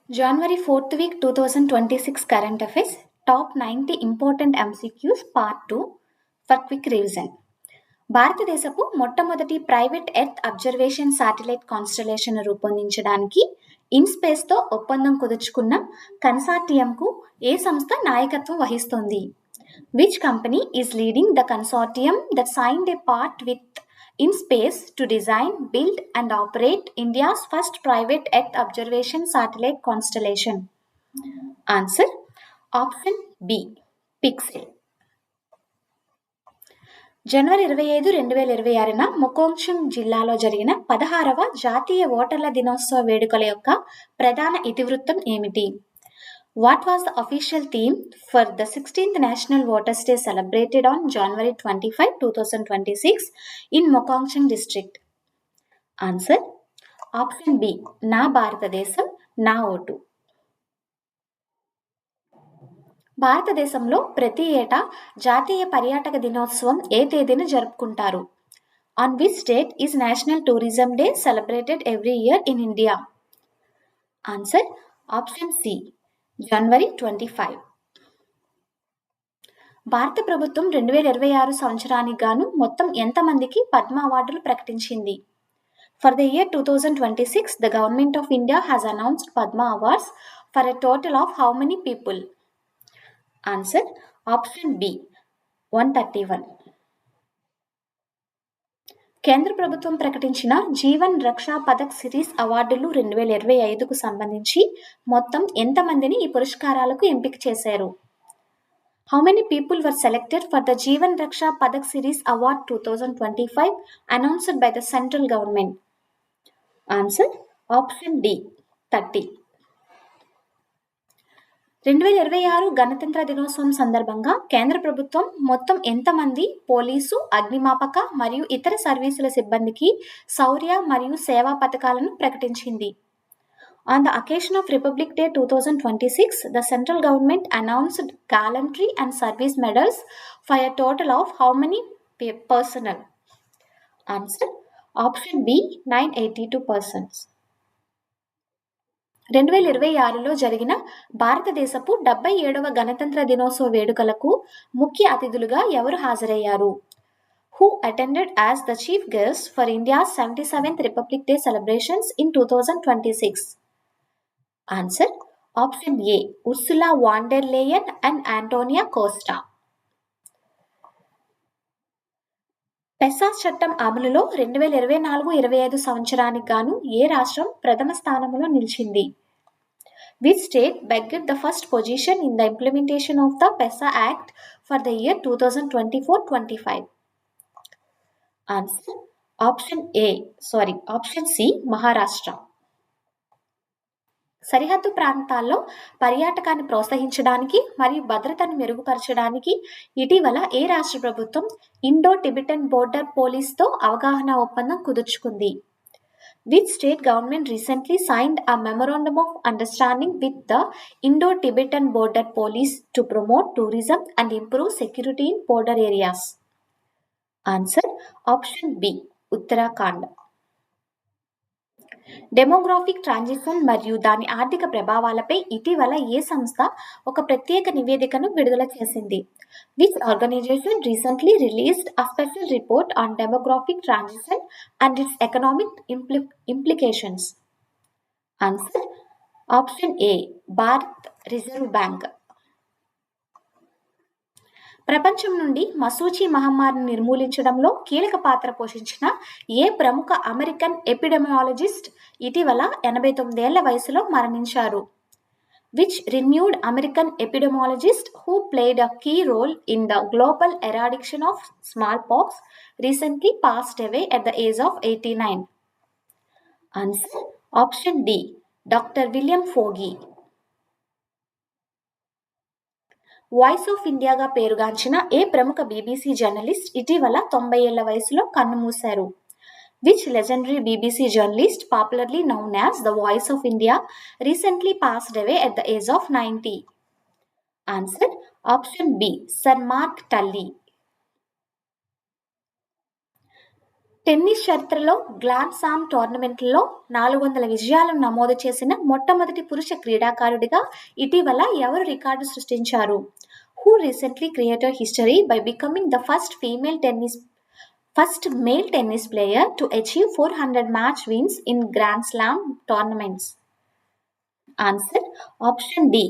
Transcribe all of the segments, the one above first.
January 4th week 2026 current affairs top 90 important MCQs part 2 for quick revision. భారతదేశపు మొట్టమొదటి private earth observation satellite constellation రూపొందించడానికి ఇన్స్పేస్తో ఒప్పందం కుదుర్చుకున్న కన్సార్టియంకు ఏ సంస్థ నాయకత్వం వహిస్తోంది? Which company is leading the consortium that signed a part with InSpace to design, build and operate India's first private Earth observation satellite constellation? Answer: option B, Pixel. జనవరి 25, 2026న మొకోంక్షుంగ్ జిల్లాలో జరిగిన 16వ జాతీయ ఓటర్ల దినోత్సవ వేడుకల యొక్క ప్రధాన ఇతివృత్తం ఏమిటి? What was the official theme for the 16th National Voters Day celebrated on January 25, 2026 in Mokongchung district? Answer: option B, నా భారతదేశం నా ఓటు. భారతదేశంలో ప్రతి ఏటా జాతీయ పర్యాటక దినోత్సవం ఏ తేదీన జరుపుకుంటారు? On which date is National Tourism Day celebrated every year in India? Answer: option C, January 25. భారత ప్రభుత్వం 2026 సంవత్సరానికి గాను మొత్తం ఎంతమందికి పద్మ అవార్డులు ప్రకటించింది? For the year 2026, the Government of India has announced Padma Awards for a total of how many people? Answer: option B, 131. కేంద్ర ప్రభుత్వం ప్రకటించిన జీవన్ రక్షా పథక్ సిరీస్ అవార్డులు 2025కు సంబంధించి మొత్తం ఎంతమందిని ఈ పురస్కారాలకు ఎంపిక చేశారు? How many people were selected for the Jeevan Raksha Padak Series Award 2025 announced by the central government? Answer: option D, 30. 2026 గణతంత్ర దినోత్సవం సందర్భంగా కేంద్ర ప్రభుత్వం మొత్తం ఎంతమంది పోలీసు, అగ్నిమాపక మరియు ఇతర సర్వీసుల సిబ్బందికి శౌర్య మరియు సేవా పథకాలను ప్రకటించింది? On the occasion of Republic Day 2026, the central government announced gallantry and service medals for a total of how many personnel? Answer: option B, 982 persons. 2026లో జరిగిన భారతదేశపు 77వ గణతంత్ర దినోత్సవ వేడుకలకు ముఖ్య అతిథులుగా ఎవరు హాజరయ్యారు? Who attended as the chief guest for India's 77th Republic Day celebrations in 2026? Answer: option A, Ursula von der Leyen and Antonio Costa. పెసాస్ చట్టం అమలులో 2024-25 సంవత్సరానికి గాను ఏ రాష్ట్రం ప్రథమ స్థానంలో నిలిచింది? Which state bagged the first position in the implementation of the PESA Act for the year 2024-25? Answer: option C, Maharashtra. సరిహద్దు ప్రాంతాల్లో పర్యాటకాన్ని ప్రోత్సహించడానికి మరియు భద్రతను మెరుగుపరచడానికి ఇటీవల ఏ రాష్ట్ర ప్రభుత్వం ఇండో టిబెటన్ బోర్డర్ పోలీస్తో అవగాహన ఒప్పందం కుదుర్చుకుంది? Which state government recently signed a memorandum of understanding with the Indo-Tibetan Border Police to promote tourism and improve security in border areas? Answer: option B, Uttarakhand. Demographic transition మరియు దాని ఆర్థిక ప్రభావాలపై ఇటీవల ఏ సంస్థ ఒక ప్రత్యేక నివేదికను విడుదల చేసింది? Which organization recently released a special report on demographic transition and its economic implications? Answer: option A, Bharat reserve bank. ప్రపంచం నుండి మసూచి మహమ్మారిని నిర్మూలించడంలో కీలక పాత్ర పోషించిన ఏ ప్రముఖ అమెరికన్ ఎపిడెమియాలజిస్ట్ ఇటీవల 89 ఏళ్ల వయసులో మరణించారు? Which renowned American epidemiologist who played a key role in the global eradication of smallpox recently passed away at the age of 89? Answer: option D, Dr. William Foggy. Voice of ఇండియాగా పేరుగాంచిన ఏ ప్రముఖ BBC journalist ఇటీవల 90 ఏళ్ల వయసులో కన్నుమూశారు? Which legendary BBC journalist, popularly known as the Voice of India, recently passed away at the age of 90? Answer: option B, Sir Mark Tully. Tennis చరిత్రలో grand slam టోర్నమెంట్లలో 400 విజయాలను నమోదు చేసిన మొట్టమొదటి పురుష క్రీడాకారుడిగా ఇటీవల ఎవరు రికార్డు సృష్టించారు? Who recently created history by becoming the first male tennis player to achieve 400 match wins in Grand Slam tournaments? Answer option D.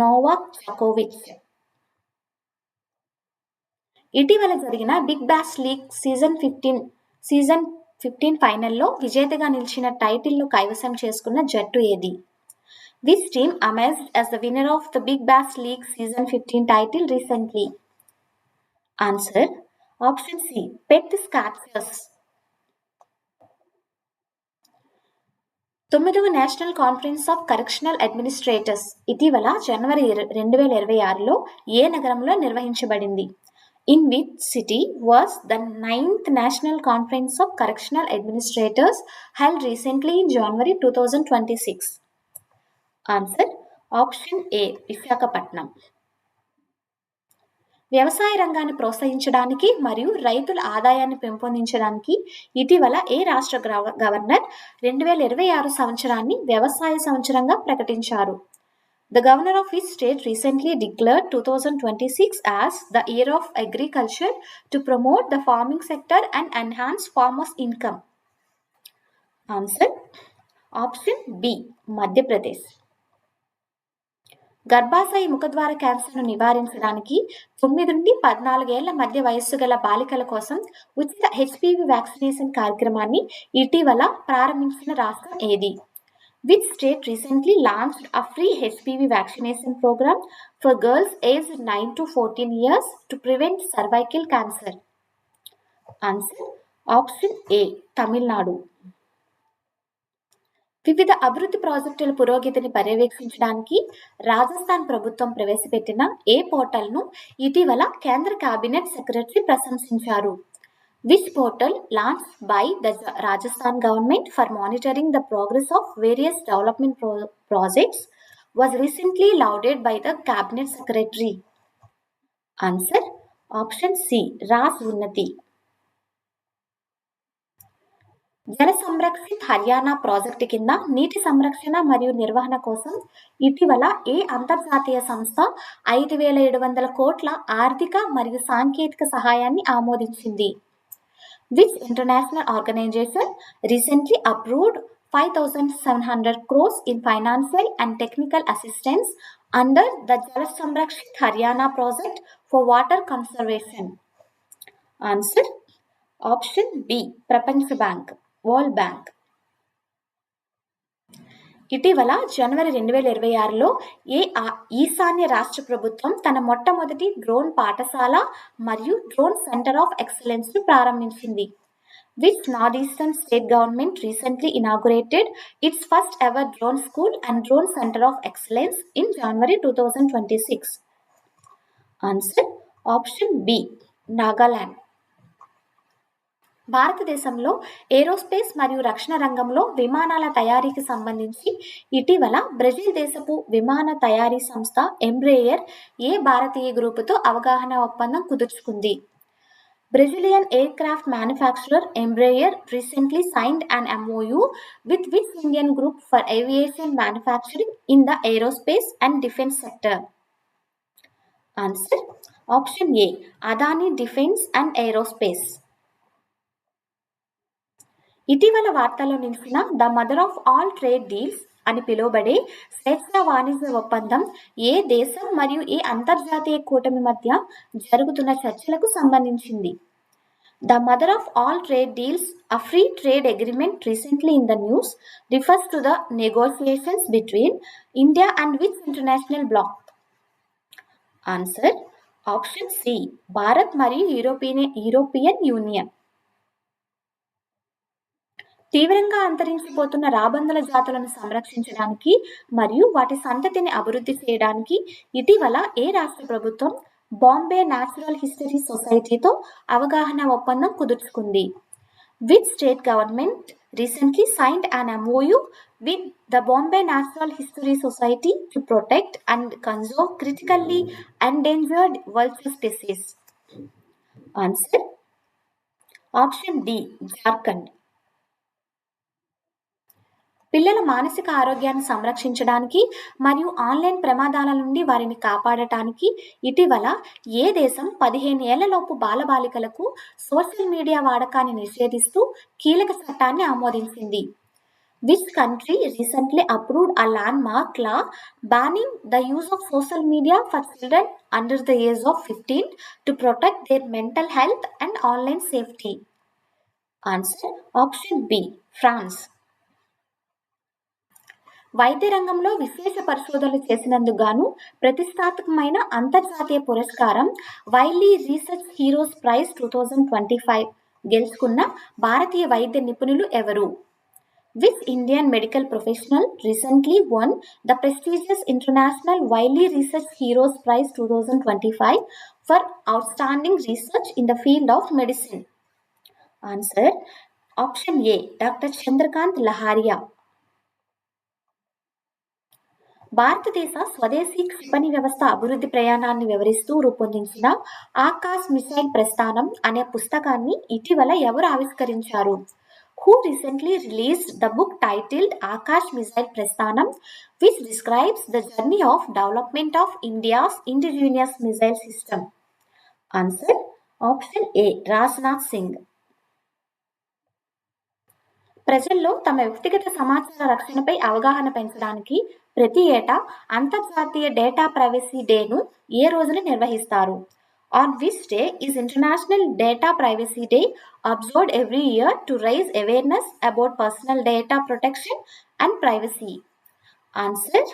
Novak Djokovic. ఇటీవల జరిగిన బిగ్ బాష్ లీగ్ సీజన్ 15 ఫైనల్లో విజేతగా నిలిచిన టైటిల్ను కైవసం చేసుకున్న జట్టు ఏది? Which team emerged as the winner of the Big Bash League Season 15 title recently? Answer option C. Pet Scratchers. 9వ national conference of correctional administrators ఇటీవల జనవరి 2026లో ఏ నగరంలో నిర్వహించబడింది? In which city was the 9th National Conference of Correctional Administrators held recently in January 2026? Answer option A. Visakhapatnam. వ్యవసాయ రంగాన్ని ప్రోత్సహించడానికి మరియు రైతుల ఆదాయాన్ని పెంపొందించడానికి ఇటీవల ఏ రాష్ట్ర గవర్నర్ 2026 సంవత్సరాన్ని వ్యవసాయ సంవత్సరంగా ప్రకటించారు? The governor of each state recently declared 2026 as the year of agriculture to promote the farming sector and enhance farmers' income. Answer option B. Madhya Pradesh. గర్భాశయ ముఖద్వార క్యాన్సర్ను నివారించడానికి 9 నుండి 14 ఏళ్ల మధ్య వయస్సు గల బాలికల కోసం ఉచిత హెచ్పివి వ్యాక్సినేషన్ కార్యక్రమాన్ని ఇటీవల ప్రారంభించిన రాష్ట్రం ఏది? Which state recently launched a free HPV vaccination program for girls aged 9 to 14 years to prevent cervical cancer? Answer option A. Tamil Nadu. వివిధ అభివృద్ధి ప్రాజెక్టుల పురోగతిని పర్యవేక్షించడానికి రాజస్థాన్ ప్రభుత్వం ప్రవేశపెట్టిన ఏ పోర్టల్ను ఇటీవల కేంద్ర కేబినెట్ సెక్రటరీ ప్రశంసించారు? Which portal launched by the Rajasthan government for monitoring the progress of various development projects was recently lauded by the cabinet secretary? Answer option C. Ras Unnati. జల సంరక్షిత్ హర్యానా ప్రాజెక్టు కింద నీటి సంరక్షణ మరియు నిర్వహణ కోసం ఇటీవల ఏ అంతర్జాతీయ సంస్థ 5,700 కోట్ల ఆర్థిక మరియు సాంకేతిక సహాయాన్ని ఆమోదించింది? Which international organization recently approved 5,700 crores in financial and technical assistance under the Jal Samrakshit Haryana project for water conservation? Answer option B. Prapancha Bank, World Bank. ఇటీవల జనవరి 2026లో ఈశాన్య రాష్ట్ర ప్రభుత్వం తన మొట్టమొదటి డ్రోన్ పాఠశాల మరియు డ్రోన్ సెంటర్ ఆఫ్ ఎక్సలెన్స్ను ప్రారంభించింది? Which northeastern state government recently inaugurated its first ever drone school and drone center of excellence in January 2026? Answer option B. Nagaland. భారతదేశంలో ఏరోస్పేస్ మరియు రక్షణ రంగంలో విమానాల తయారీకి సంబంధించి ఇటీవల బ్రెజిల్ దేశపు విమాన తయారీ సంస్థ ఎంబ్రేయర్ ఏ భారతీయ గ్రూపుతో అవగాహన ఒప్పందం కుదుర్చుకుంది? Brazilian aircraft manufacturer Embraer recently signed an MOU with which Indian group for aviation manufacturing in the aerospace and defense sector? Answer option A. Adani Defense and Aerospace. ఇటీవల వార్తల్లో నిలిచిన the mother of all trade deals అని పిలువబడే స్వేచ్ఛా వాణిజ్య ఒప్పందం ఏ దేశం మరియు ఏ అంతర్జాతీయ కూటమి మధ్య జరుగుతున్న చర్చలకు సంబంధించింది? The mother of all trade deals, a free trade agreement recently in the news, refers to the negotiations between India and which international bloc? Answer option C. Bharat మరియు యూరోపియన్ యూనియన్. తీవ్రంగా అంతరించిపోతున్న రాబందుల జాతులను సంరక్షించడానికి మరియు వాటి సంతతిని అభివృద్ధి చేయడానికి ఇటీవల ఏ రాష్ట్ర ప్రభుత్వం బాంబే న్యాచురల్ హిస్టరీ సొసైటీతో అవగాహన ఒప్పందం కుదుర్చుకుంది? Which state government recently signed an MOU with the Bombay Natural History Society to protect and conserve critically endangered vulture species? Answer option D Jharkhand. పిల్లల మానసిక ఆరోగ్యాన్ని సంరక్షించడానికి మరియు ఆన్లైన్ ప్రమాదాల నుండి వారిని కాపాడటానికి ఇటీవల ఏ దేశం 15 ఏళ్లలోపు బాలబాలికలకు సోషల్ మీడియా వాడకాన్ని నిషేధిస్తూ కీలక చట్టాన్ని ఆమోదించింది? Which country recently approved a landmark law banning the use of social media for children under the age of 15 to protect their mental health and online safety? Answer option B France. వైద్య రంగంలో విశేష పరిశోధనలు చేసినందుకు గాను ప్రతిష్టాత్మకమైన అంతర్జాతీయ పురస్కారం wily research heroes praise 2025 గెలుచుకున్న భారతీయ వైద్య నిపుణులు ఎవరు? Which Indian medical professional recently won the prestigious International Wiley Research Heroes Prize 2025 for outstanding research in the field of medicine? Answer option A Dr. Chandrakant Laharia. భారతదేశ స్వదేశీ క్షిపణి వ్యవస్థ అభివృద్ధి ప్రయాణాన్ని వివరిస్తూ రూపొందించిన ఆకాశ్ మిసైల్ ప్రస్థానం అనే పుస్తకాన్ని ఇటీవల ఎవరు ఆవిష్కరించారు? Who recently released the book titled Akash Missile Prasthanam, which describes the journey of development of India's indigenous missile system? Answer option A Rajnath Singh. ప్రజల్లో తమ వ్యక్తిగత సమాచార రక్షణపై అవగాహన పెంచడానికి ప్రతి ఏటా అంతర్జాతీయ డేటా ప్రైవసీ డేను ఏ రోజున నిర్వహిస్తారు? On which day is International Data Privacy Day observed every year to raise awareness about personal data protection and privacy? Answer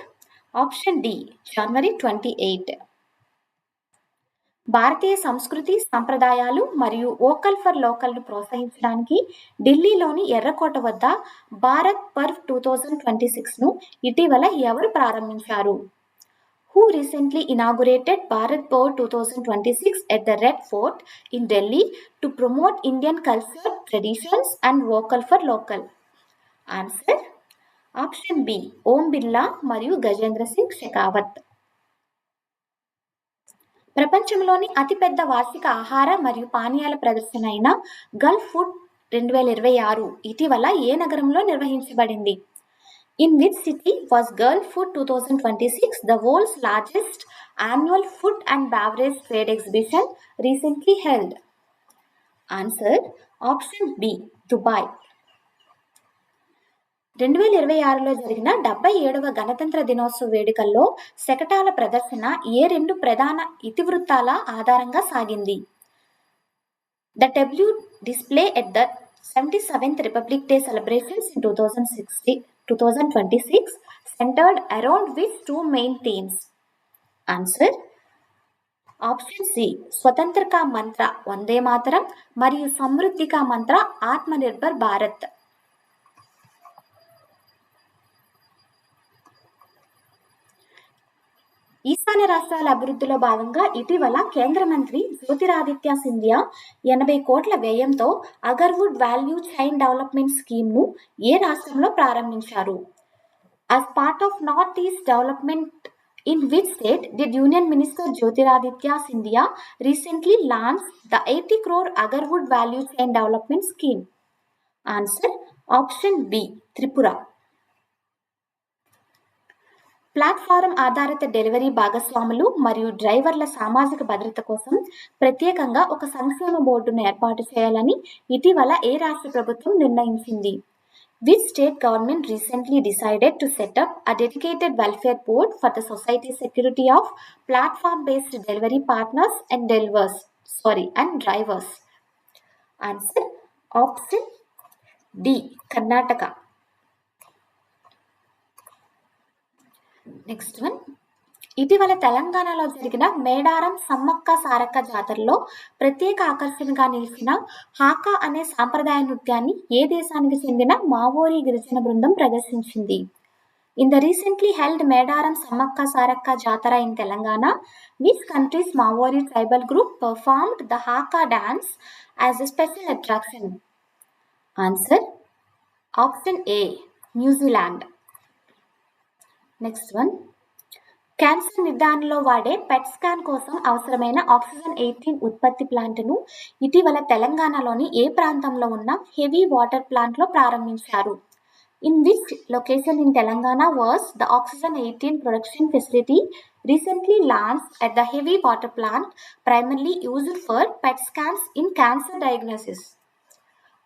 option D January 28. భారతీయ సంస్కృతి సంప్రదాయాలు మరియు వోకల్ ఫర్ లోకల్ను ప్రోత్సహించడానికి ఢిల్లీలోని ఎర్రకోట వద్ద భారత్ పర్వ్ 2026ను ఇటీవల ఎవరు ప్రారంభించారు? Who recently inaugurated Bharat Parv 2026 at the Red Fort in Delhi to promote Indian culture, traditions and vocal for local? Answer option B Om Birla మరియు గజేంద్ర సింగ్ షెకావత్. ప్రపంచంలోని అతిపెద్ద వార్షిక ఆహార మరియు పానీయాల ప్రదర్శన అయిన గల్ఫ్ ఫుడ్ 2026 ఇటీవల ఏ నగరంలో నిర్వహించబడింది? In which city was Gulf Food 2026, the world's largest annual food and beverage trade exhibition, recently held? Answer option B Dubai. 2026లో జరిగిన 77వ గణతంత్ర దినోత్సవ వేడుకల్లో శకటాల ప్రదర్శన ఏ రెండు ప్రధాన ఇతివృత్తాల ఆధారంగా సాగింది? The debut display at the 77th Republic Day celebrations in 2026 centered around which two main themes? Answer option C స్వతంత్ర కా మంత్ర వందే మాతరం మరియు సమృద్ధి కా మంత్ర ఆత్మనిర్భర్ భారత్. ఈశాన్య రాష్ట్రాల అభివృద్ధిలో భాగంగా ఇటీవల కేంద్ర మంత్రి జ్యోతిరాదిత్య సింధియా 80 కోట్ల వ్యయంతో అగర్వుడ్ వాల్యూ చైన్ డెవలప్మెంట్ స్కీమ్ను ఏ రాష్ట్రంలో ప్రారంభించారు? As part of Northeast Development, in which state did Union Minister Jyotiraditya Scindia recently launch the 80 crore Agarwood Value Chain Development Scheme? Answer option B Tripura. Platform ఆధారిత delivery భాగస్వాములు మరియు డ్రైవర్ల సామాజిక భద్రత కోసం ప్రత్యేకంగా ఒక సంక్షేమ బోర్డును ఏర్పాటు చేయాలని ఇటీవల ఏ రాష్ట్ర ప్రభుత్వం నిర్ణయించింది? Which state government recently decided to set up a dedicated welfare board for the society security of platform-based delivery partners and drivers? Answer option D Karnataka. Next one, ఇటీవల తెలంగాణలో జరిగిన మేడారం సమ్మక్క సారక్క జాతరలో ప్రత్యేక ఆకర్షణగా నిలిచిన హాకా అనే సాంప్రదాయ నృత్యాన్ని ఏ దేశానికి చెందిన మావోరి గిరిజన బృందం ప్రదర్శించింది? In the recently held Medaram Samakka Sarakka Jatara in Telangana, which country's Maori tribal group performed the Haka dance as a special attraction? Answer option A New Zealand. Next one, cancer నిర్ధారణలో వాడే PET scan కోసం అవసరమైన oxygen 18 ఉత్పత్తి ప్లాంట్ను ఇటీవల తెలంగాణలోని ఏ ప్రాంతంలో ఉన్న హెవీ వాటర్ ప్లాంట్లో ప్రారంభించారు? In which location in Telangana was the oxygen 18 production facility recently launched at the heavy water plant, primarily used for PET scans in cancer diagnosis?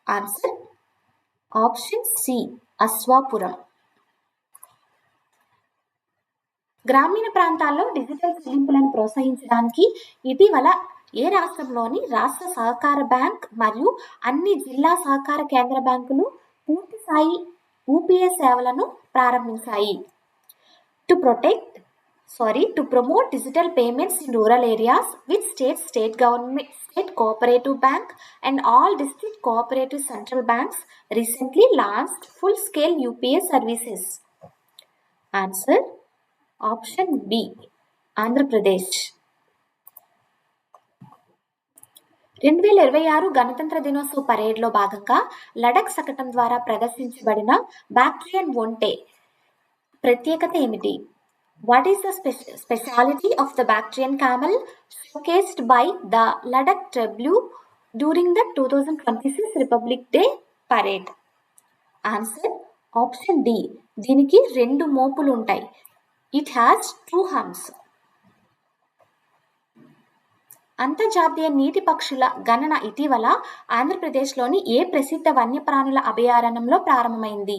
Answer option C, Aswapuram. గ్రామీణ ప్రాంతాల్లో digital చెల్లింపులను ప్రోత్సహించడానికి ఇటీవల ఏ రాష్ట్రంలోని రాష్ట్ర సహకార బ్యాంక్ మరియు అన్ని జిల్లా సహకార కేంద్ర బ్యాంకులు పూర్తి స్థాయి యూపీఎస్ సేవలను ప్రారంభించాయి? To promote digital payments in rural areas, which state government, state cooperative bank and all district cooperative central banks recently launched full-scale UPS services? Answer option B, Andhra Pradesh. 2026 గణతంత్ర దినోత్సవ పరేడ్లో భాగంగా లడఖ్ శకటం ద్వారా ప్రదర్శించబడిన బాక్ట్రియన్ ఒంటె ప్రత్యేకత ఏమిటి? What is the speciality of the Bactrian camel showcased by the Ladakh Tribute during the 2026 Republic Day parade? Answer option D. దీనికి 2 మోపులు ఉంటాయి. It has 2 humps. అంతర్జాతీయ నీటి పక్షుల గణన ఇటీవల ఆంధ్రప్రదేశ్లోని ఏ ప్రసిద్ధ వన్యప్రాణుల అభయారణ్యంలో ప్రారంభమైంది?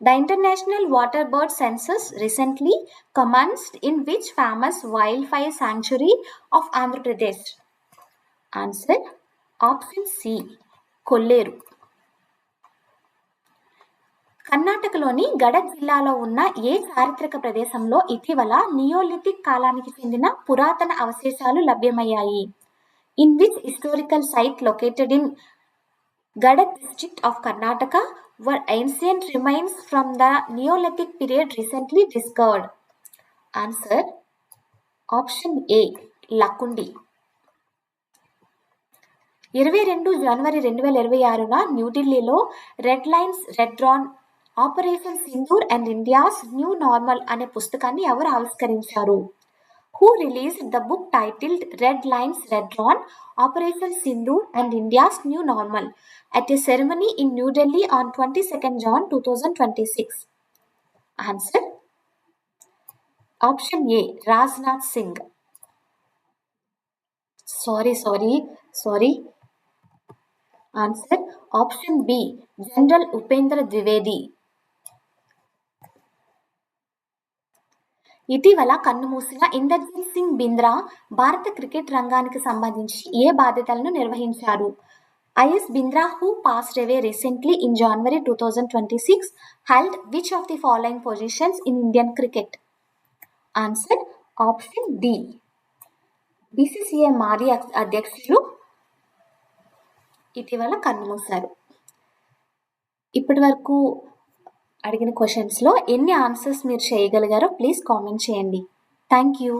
The International Water Bird Census recently commenced in which famous wildlife sanctuary of Andhra Pradesh? Answer option C, Kolleru. కర్ణాటకలోని గడక్ జిల్లాలో ఉన్న ఏ చారిత్రక ప్రదేశంలో ఇటీవల నియోలిథిక్ కాలానికి చెందిన పురాతన అవశేషాలు లభ్యమయ్యాయి? In which historical site located in Gadak district of Karnataka were ancient remains from the Neolithic period recently discovered? Answer option A, Lakundi. 22 జనవరి 2026న న్యూఢిల్లీలో red lines red drawn operation Sindoor and India's new normal అనే పుస్తకాన్ని ఎవరు ఆవిష్కరించారు? Who released the book titled Red Lines Red Drawn, Operation Sindoor and India's New Normal at a ceremony in New Delhi on 22nd June 2026? Answer option A, Rajnath Singh. Sorry. Answer option B, General Upendra Dwivedi. ఇటీవల కన్నుమూసిన ఇందర్జీత్ సింగ్ బింద్రా భారత cricket రంగానికి సంబంధించి ఏ బాధ్యతలను నిర్వహించారు? Is Bindra who passed away recently in January 2026 held which of the following positions in Indian cricket? Answer option D, BCCI మాజీ అధ్యక్షులు ఇటీవల కన్నుమూశారు. ఇప్పటి వరకు అడిగిన క్వశ్చన్స్లో ఎన్ని ఆన్సర్స్ మీరు చేయగలిగారో ప్లీజ్ కామెంట్ చేయండి. Thank you.